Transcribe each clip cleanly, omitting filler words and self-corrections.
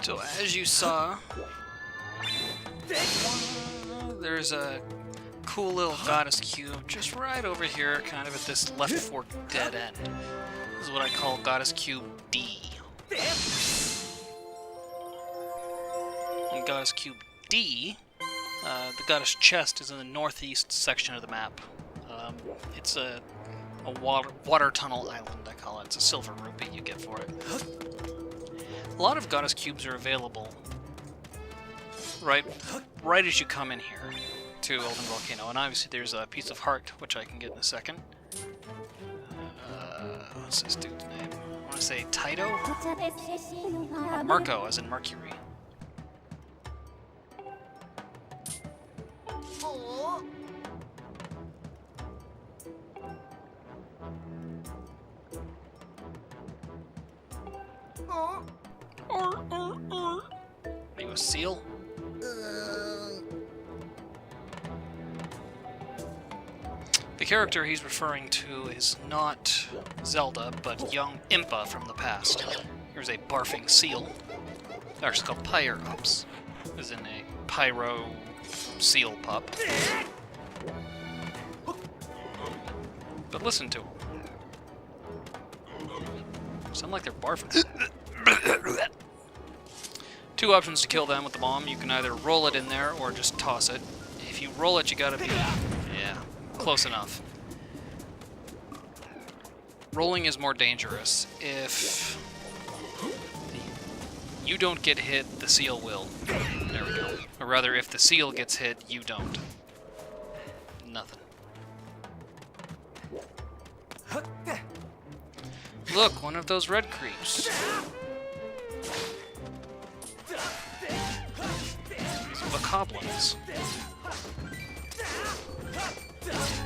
So as you saw, there's a cool little goddess cube just right over here, kind of at this left fork dead end. This is what I call goddess cube D. In goddess cube D, the goddess chest is in the northeast section of the map. It's a water tunnel island, I call it. It's a silver rupee you get for it. A lot of goddess cubes are available right as you come in here to Elden Volcano, and obviously there's a piece of heart, which I can get in a second. What's this dude's name? I want to say Taito? Or Marco, as in Mercury. Are you a seal? The character he's referring to is not Zelda, but young Impa from the past. Here's a barfing seal. They're actually called Pyrops, as in a pyro seal pup. But listen to them. Sound like they're barfing. Two options to kill them with the bomb. You can either roll it in there or just toss it. If you roll it, you gotta be... yeah, close enough. Rolling is more dangerous. If you don't get hit, the seal will. There we go. Or rather, if the seal gets hit, you don't. Nothing. Look, one of those red creeps. Bokoblins.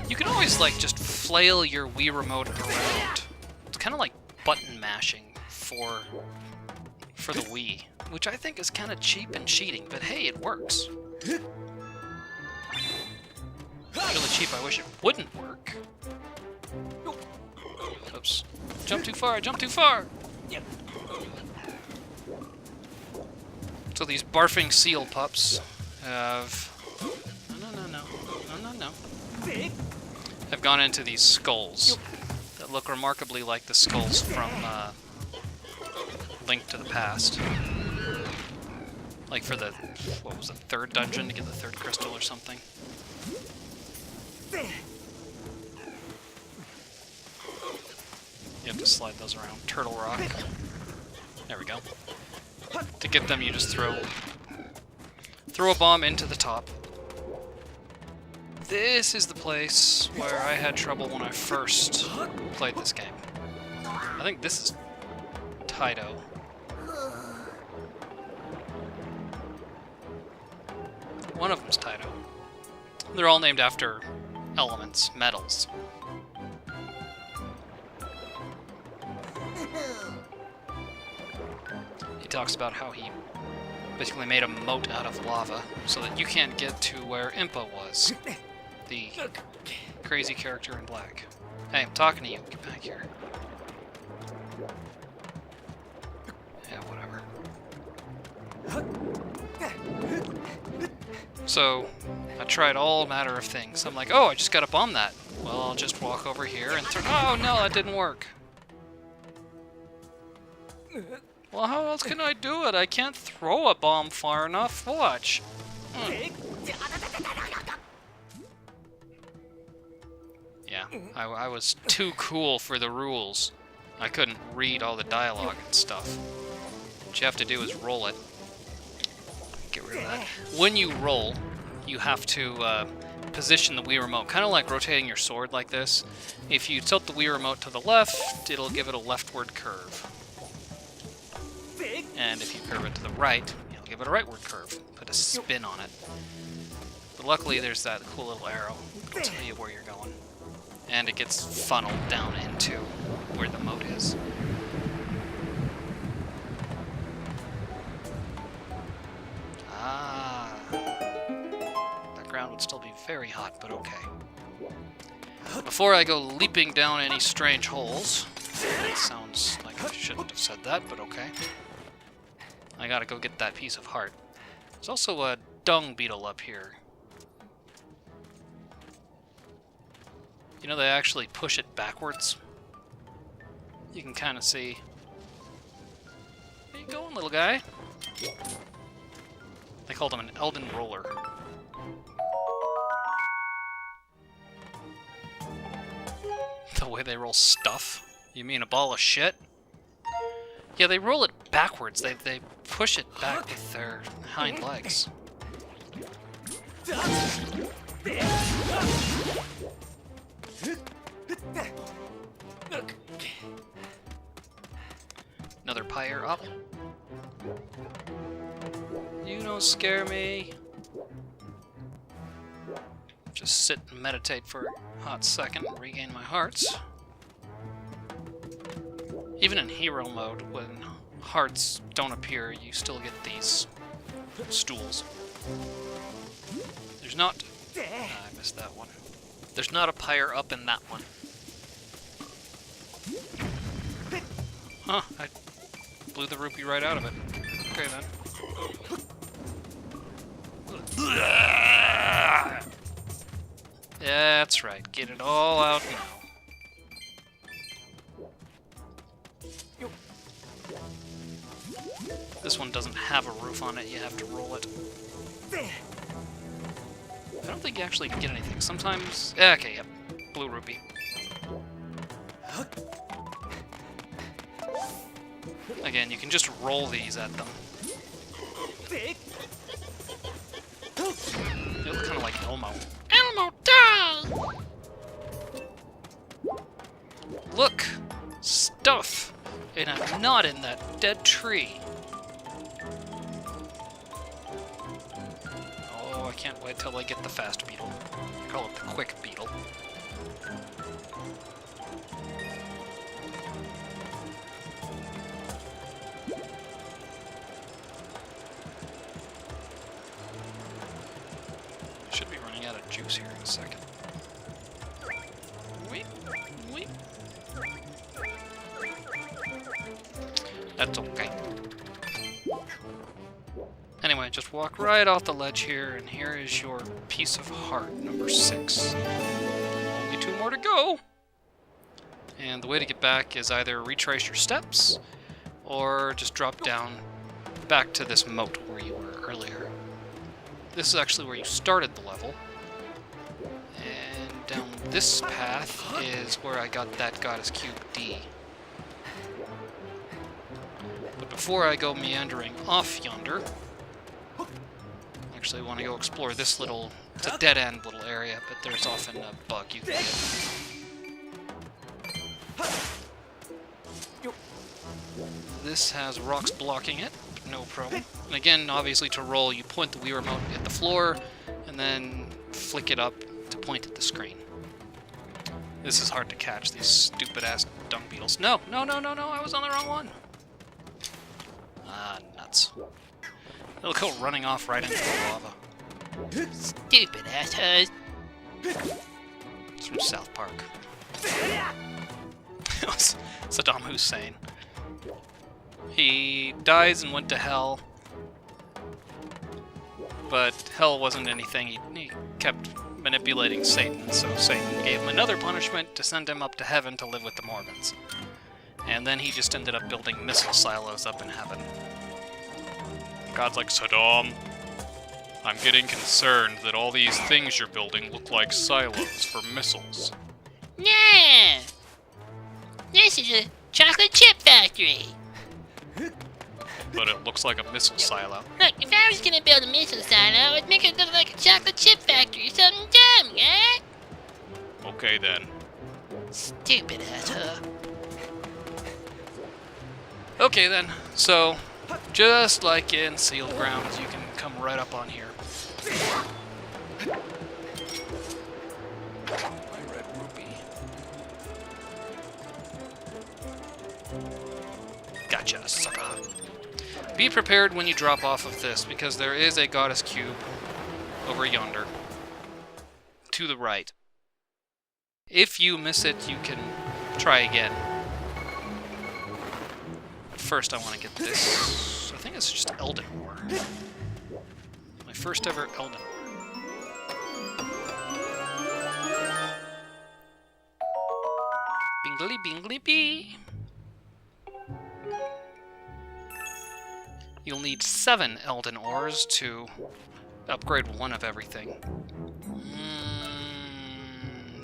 You can always, like, just flail your Wii remote around. It's kind of like button mashing for the Wii, which I think is kind of cheap and cheating, but hey, it works. It's really cheap, I wish it wouldn't work. Oops. Jump too far, jump too far! So these barfing seal pups have... No. Have gone into these skulls that look remarkably like the skulls from Link to the Past. Like for the, what was it, third dungeon to get the third crystal or something. You have to slide those around. Turtle Rock. There we go. To get them, you just throw a bomb into the top. This is the place where I had trouble when I first played this game. I think this is Taito. One of them's Taito. They're all named after elements, metals. He talks about how he basically made a moat out of lava so that you can't get to where Impa was, the crazy character in black. Hey, I'm talking to you. Get back here. Yeah, whatever. So, I tried all manner of things. I'm like, oh, I just gotta bomb that. Well, I'll just walk over here and throw... Oh, no, that didn't work. Well, how else can I do it? I can't throw a bomb far enough. Watch. Yeah, I was too cool for the rules. I couldn't read all the dialogue and stuff. What you have to do is roll it. Get rid of that. When you roll, you have to position the Wii Remote, kind of like rotating your sword like this. If you tilt the Wii Remote to the left, it'll give it a leftward curve. And if you curve it to the right, it'll give it a rightward curve. Put a spin on it. But luckily there's that cool little arrow. It'll tell you where you're going. And it gets funneled down into where the moat is. Ah. That ground would still be very hot, but okay. Before I go leaping down any strange holes, that sounds like I shouldn't have said that, but okay. I gotta go get that piece of heart. There's also a dung beetle up here. You know, they actually push it backwards. You can kind of see. Where you going, little guy? They called him an Elden Roller. The way they roll stuff? You mean a ball of shit? Yeah, they roll it backwards. They push it back with their hind legs. Another pyre up. You don't scare me. Just sit and meditate for a hot second and regain my hearts. Even in hero mode, when hearts don't appear, you still get these stools. There's not... I missed that one. There's not a pyre up in that one. Huh, I blew the rupee right out of it. Okay then. Yeah, that's right. Get it all out now. This one doesn't have a roof on it, you have to roll it. I don't think you actually get anything. Sometimes... Okay, yep. Blue rupee. Again, you can just roll these at them. They look kind of like Elmo. Elmo, die! Look! Stuff! And I'm not in that dead tree. Oh, I can't wait till I get the fast beetle. I call it the quick beetle. Should be running out of juice here in a second. Wait, wait. That's okay. Anyway, just walk right off the ledge here, and here is your piece of heart, number 6. Only 2 more to go! And the way to get back is either retrace your steps, or just drop down back to this moat where you were earlier. This is actually where you started the level. And down this path is where I got that Goddess Cube D. But before I go meandering off yonder, I actually want to go explore this little, it's a dead-end little area, but there's often a bug you can get. This has rocks blocking it, no problem. And again, obviously to roll, you point the Wii remote at the floor, and then flick it up to point at the screen. This is hard to catch, these stupid-ass dung beetles. No, no, no, no, no, I was on the wrong one. Ah, nuts. They'll go running off right into the lava. Stupid assholes. It's from South Park. It was Saddam Hussein. He dies and went to hell. But hell wasn't anything. He kept manipulating Satan, so Satan gave him another punishment to send him up to heaven to live with the Mormons. And then he just ended up building missile silos up in heaven. God's like, Saddam, I'm getting concerned that all these things you're building look like silos for missiles. Yeah! This is a chocolate chip factory! But it looks like a missile silo. Look, if I was gonna build a missile silo, I'd make it look like a chocolate chip factory or something dumb, yeah? Okay then. Stupid asshole. Okay then, so, just like in sealed grounds, you can come right up on here. My red rupee. Gotcha, sucker. Be prepared when you drop off of this, because there is a Goddess Cube over yonder. To the right. If you miss it, you can try again. But first I want to get this. I think it's just Elden War. My first ever Elden War. Bingly bingly bee. You'll need 7 Elden Ores to upgrade 1 of everything.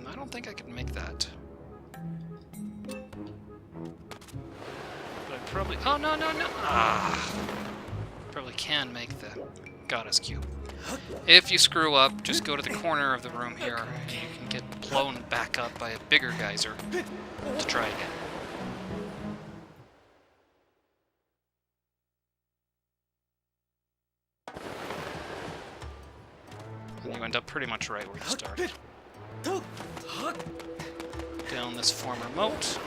I don't think I could make that. But I probably... Oh, no, no, no! Ah! Probably can make the Goddess Cube. If you screw up, just go to the corner of the room here, and you can get blown back up by a bigger geyser to try again. And you end up pretty much right where you started. Down this former moat.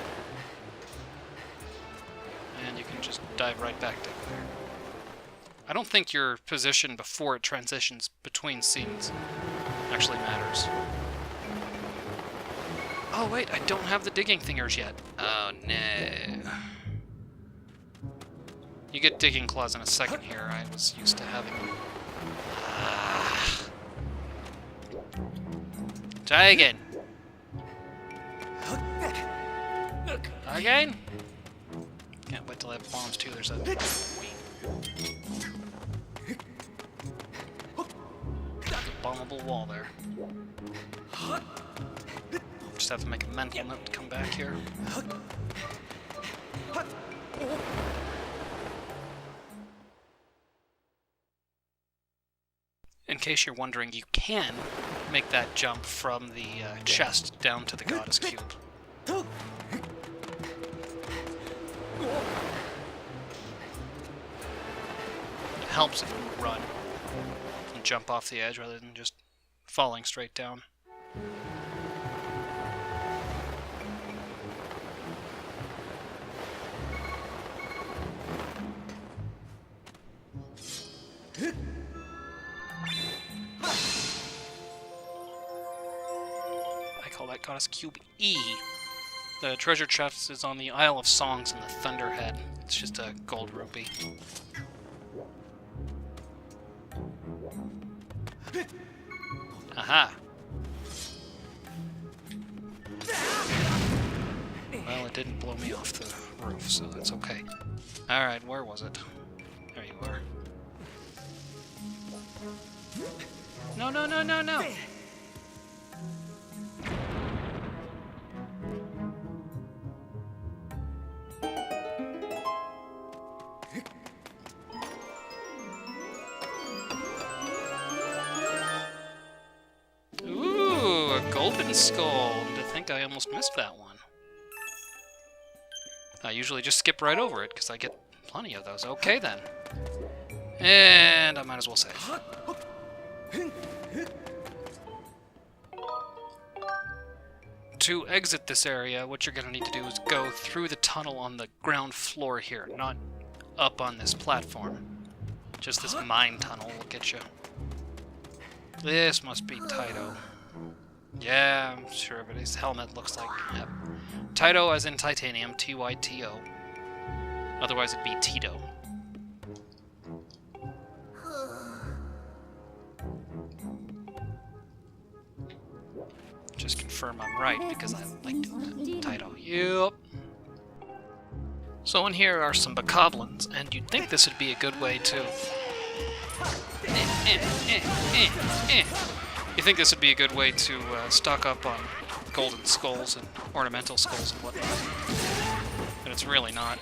And you can just dive right back down there. I don't think your position before it transitions between scenes actually matters. Oh wait, I don't have the digging fingers yet. Oh no. You get digging claws in a second here. I was used to having them. Try again. Again? Can't wait till I have bombs too. There's a bombable wall there. Just have to make a mental note to come back here. In case you're wondering, you can make that jump from the chest down to the Goddess Cube. It helps if you run and jump off the edge rather than just falling straight down. I call that Goddess Cube E. The treasure chest is on the Isle of Songs in the Thunderhead. It's just a gold rupee. Aha! Well, it didn't blow me off the roof, so that's okay. Alright, where was it? There you are. No, no, no, no, no! Ooh, a golden skull. To think I almost missed that one. I usually just skip right over it, because I get plenty of those. Okay, then. And I might as well save. To exit this area, what you're going to need to do is go through the tunnel on the ground floor here, not up on this platform. Just this mine tunnel will get you. This must be Taito. Yeah, I'm sure, but his helmet looks like... Yep. Taito as in titanium, T-Y-T-O. Otherwise it'd be Tito. Just confirm I'm right, because I like doing that. Taito. Yep. So in here are some bokoblins, and you'd think this would be a good way to... You think this would be a good way to stock up on golden skulls and ornamental skulls and whatnot. But it's really not.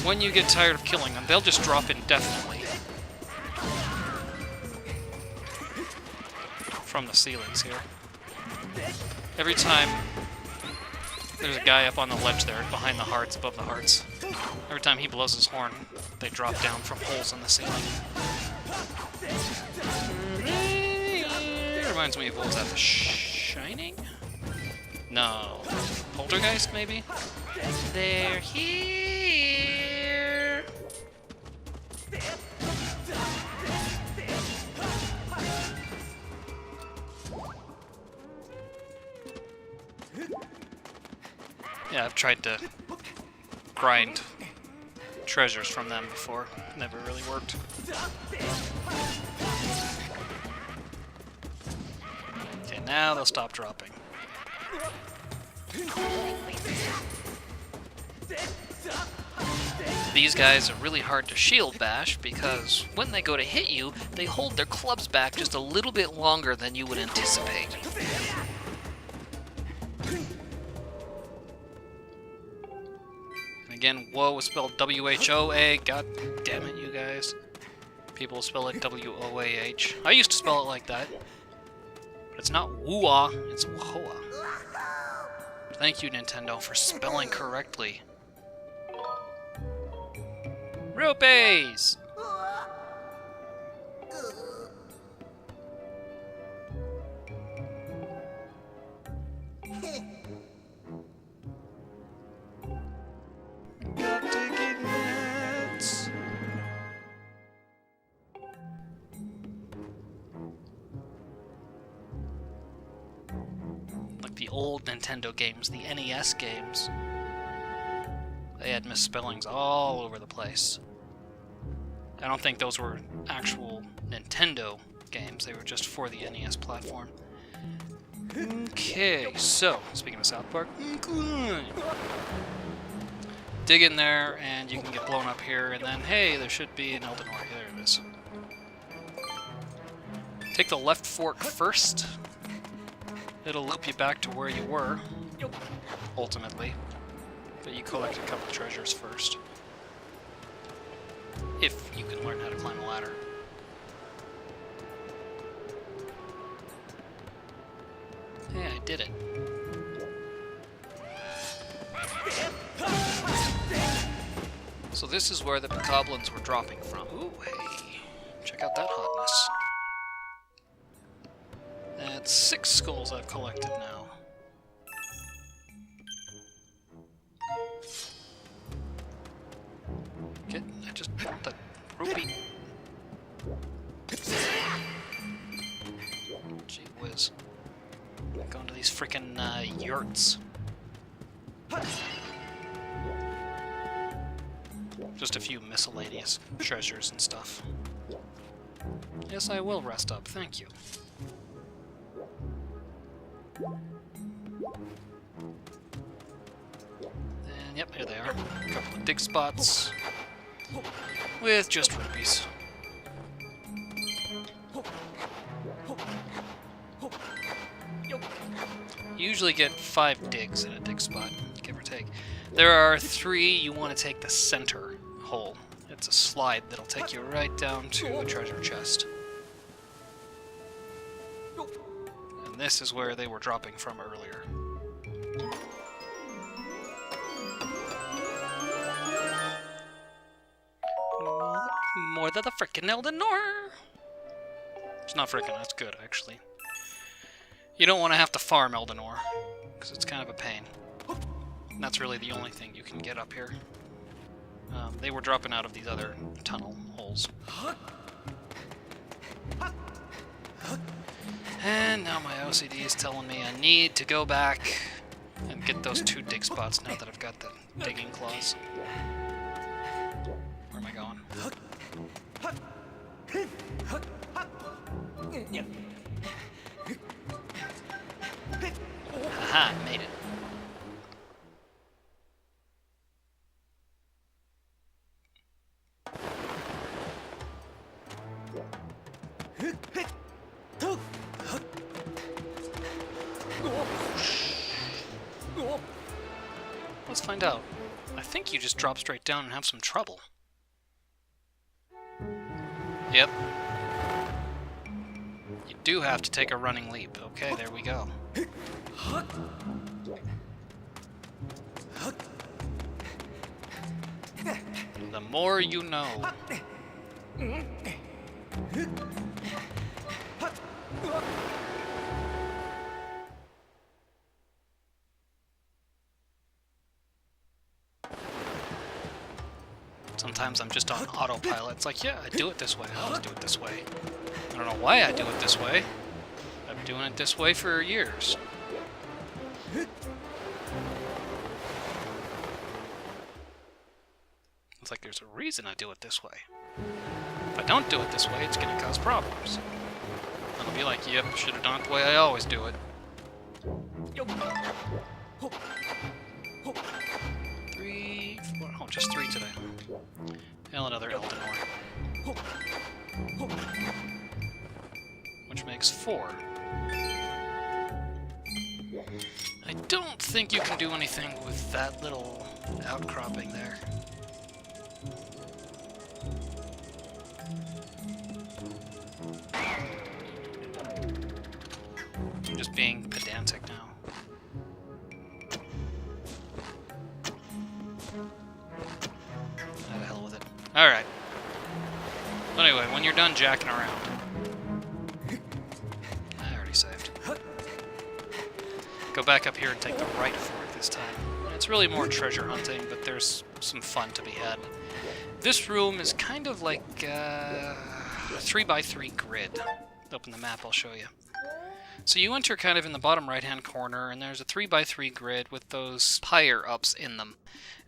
When you get tired of killing them, they'll just drop indefinitely from the ceilings here. Every time there's a guy up on the ledge there, behind the hearts, above the hearts. Every time he blows his horn, they drop down from holes in the ceiling. Reminds me of, what was that, The Shining? No. Poltergeist, maybe? They're here! Yeah, I've tried to grind treasures from them before. Never really worked. Okay, now they'll stop dropping. These guys are really hard to shield bash because when they go to hit you, they hold their clubs back just a little bit longer than you would anticipate. And again, whoa is spelled W-H-O-A. God damn it, you guys. People spell it W-O-A-H. I used to spell it like that. But it's not woo-ah, it's whoa-ah. Thank you, Nintendo, for spelling correctly. Rupees! Like the old Nintendo games, the NES games. They had misspellings all over the place. I don't think those were actual Nintendo games. They were just for the NES platform. Okay, so, speaking of South Park, dig in there and you can get blown up here, and then, hey, there should be an Elden Ring. There it is. Take the left fork first. It'll loop you back to where you were, ultimately. But you collect a couple treasures first. If you can learn how to climb a ladder. Yeah, I did it. So this is where the goblins were dropping from. Ooh, hey. Check out that hotness. That's 6 skulls I've collected now. I just want the rupee. Gee whiz. Going to these frickin' yurts. Just a few miscellaneous treasures and stuff. Yes, I will rest up, thank you. And yep, here they are. A couple of dig spots. With just rupees. You usually get 5 digs in a dig spot, give or take. There are 3, you want to take the center hole. It's a slide that'll take you right down to the treasure chest. And this is where they were dropping from earlier. More than the frickin' Elden Ring! It's not frickin', that's good, actually. You don't want to have to farm Elden Ring, because it's kind of a pain. And that's really the only thing you can get up here. They were dropping out of these other tunnel holes. And now my OCD is telling me I need to go back and get those 2 dig spots now that I've got the digging claws. Where am I going? Haha, made it. Let's find out. I think you just drop straight down and have some trouble. Yep. You do have to take a running leap. Okay, there we go. The more you know. Sometimes I'm just on autopilot. It's like, yeah, I do it this way. I always do it this way. I don't know why I do it this way. I've been doing it this way for years. it's like there's a reason I do it this way. If I don't do it this way, it's going to cause problems. And I'll be like, yep, should have done it the way I always do it. 3, 4, oh, just 3 today. And another Eldenor. Which makes 4. I don't think you can do anything with that little outcropping there. I'm just being pedantic now. Oh, the hell with it. Alright. Anyway, when you're done jacking around... I already saved. Go back up here and take the right fork this time. It's really more treasure hunting, but there's some fun to be had. This room is kind of like a 3x3 grid. Open the map, I'll show you. So you enter kind of in the bottom right-hand corner, and there's a 3x3 grid with those pyre-ups in them.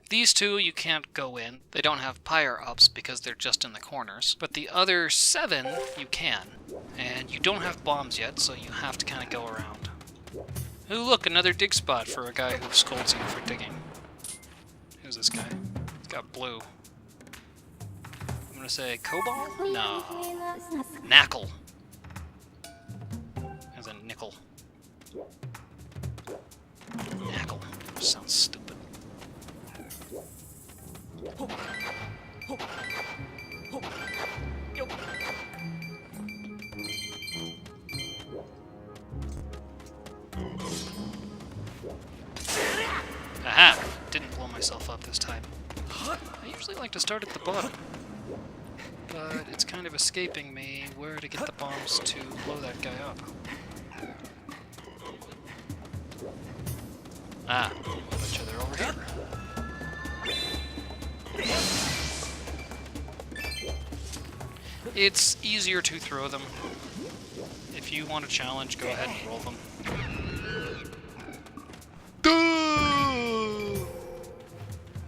These two you can't go in. They don't have pyre-ups because they're just in the corners. But the other 7 you can. And you don't have bombs yet, so you have to kind of go around. Ooh, look, another dig spot for a guy who scolds you for digging. Who's this guy? He's got blue. I'm gonna say cobalt? No. Knackle. As in nickel. Knackle. Sounds stupid. Aha! Didn't blow myself up this time. I usually like to start at the bottom, but it's kind of escaping me where to get the bombs to blow that guy up. Ah, I bet you they're over here. It's easier to throw them. If you want a challenge, go ahead and roll them.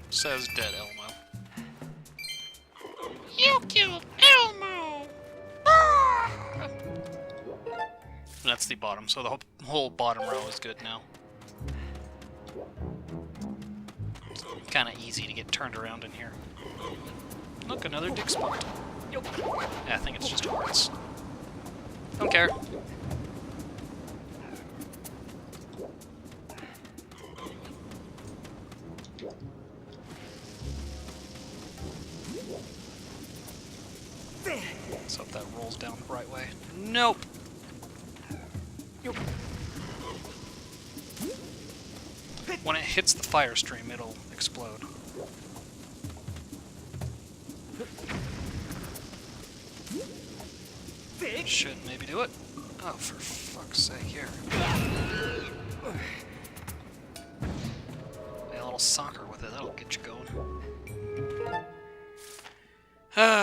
Says dead Elmo. You killed Elmo! Ah! That's the bottom, so the whole bottom row is good now. It's kind of easy to get turned around in here. Look, another dig spot. Yeah, I think it's just hearts. Don't care. Let's hope that rolls down the right way. Nope! When it hits the fire stream, it'll explode. Should maybe do it. Oh, for fuck's sake, here. A little soccer with it, that'll get you going.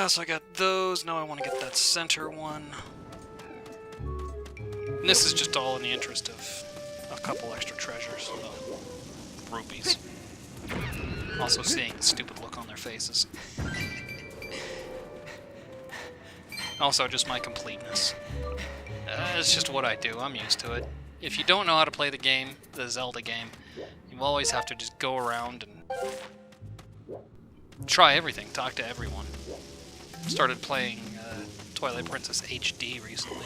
So I got those, now I want to get that center one. And this is just all in the interest of a couple extra treasures. Rupees. Also seeing the stupid look on their faces. Also, just my completeness. It's just what I do, I'm used to it. If you don't know how to play the game, the Zelda game, you always have to just go around and try everything, talk to everyone. Started playing Twilight Princess HD recently.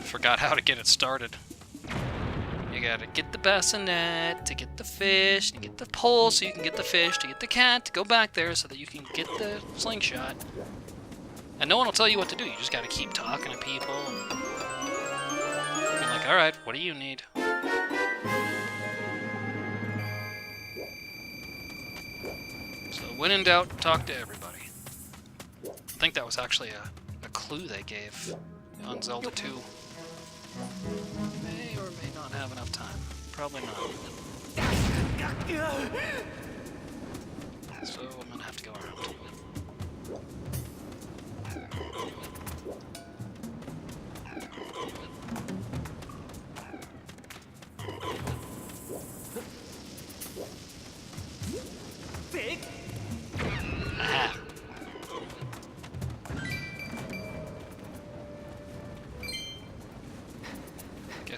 Forgot how to get it started. You gotta get the bassinet to get the fish, and get the pole so you can get the fish, to get the cat to go back there so that you can get the slingshot. And no one will tell you what to do, you just gotta keep talking to people. And be like, alright, what do you need? So when in doubt, talk to everybody. I think that was actually a clue they gave on Zelda 2. May or may not have enough time. Probably not. So I'm gonna have to go around.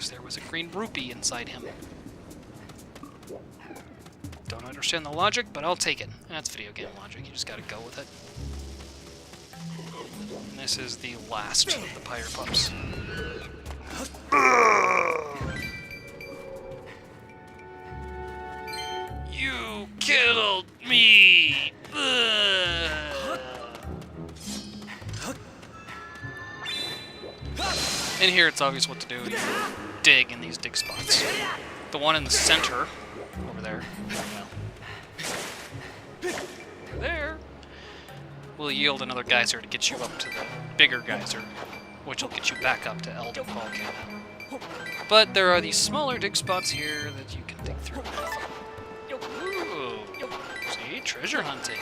because there was a green rupee inside him. Don't understand the logic, but I'll take it. That's video game logic. You just gotta go with it. And this is the last of the Pyre Pups. You killed me! In here, it's obvious what to do. You dig in these dig spots. The one in the center, over there, there, will yield another geyser to get you up to the bigger geyser, which will get you back up to Elden Volcano. But there are these smaller dig spots here that you can dig through. Ooh, see, treasure hunting.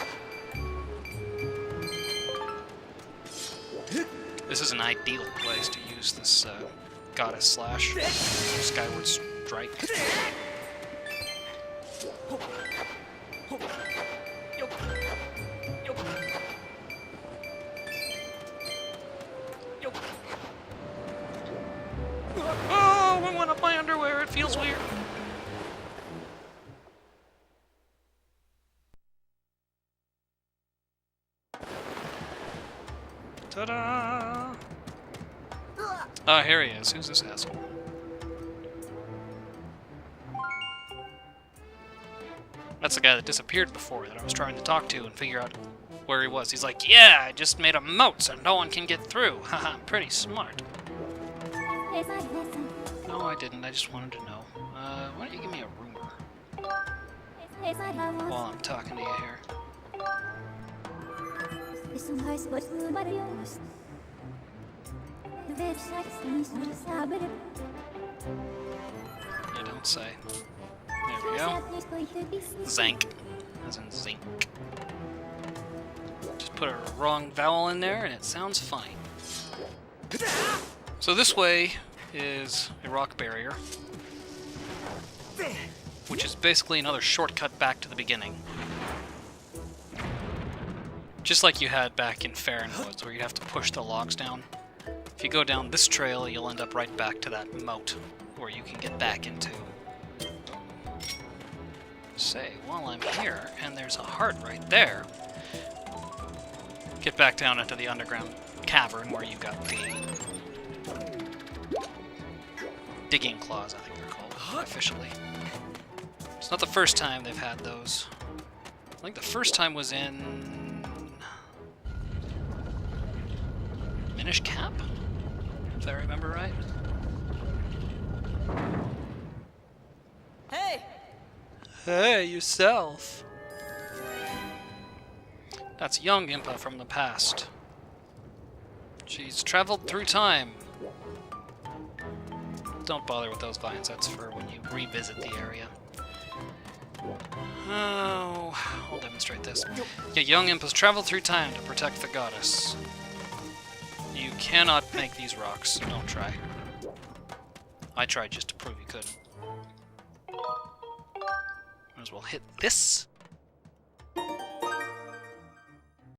This is an ideal place to use this goddess slash Skyward Strike. Oh, I went up my underwear. It feels weird. Ta-da! Ah, here he is. Who's this asshole? That's the guy that disappeared before that I was trying to talk to and figure out where he was. He's like, yeah, I just made a moat so no one can get through. Haha, I'm pretty smart. No, I didn't. I just wanted to know. Why don't you give me a rumor? While I'm talking to you here. You don't say. There we go. Zank. As in zinc. Just put a wrong vowel in there and it sounds funny. So this way is a rock barrier, which is basically another shortcut back to the beginning. Just like you had back in Faron Woods, where you have to push the logs down. If you go down this trail, you'll end up right back to that moat, where you can get back into. Say, while I'm here, and there's a heart right there, get back down into the underground cavern where you got the digging claws, I think they're called, officially. It's not the first time they've had those. I think the first time was in Minish Cap, if I remember right. Hey! Hey, yourself. That's young Impa from the past. She's traveled through time. Don't bother with those vines, that's for when you revisit the area. Oh, I'll demonstrate this. Yeah, young Impas traveled through time to protect the goddess. You cannot make these rocks, don't try. I tried just to prove you couldn't. Might as well hit this.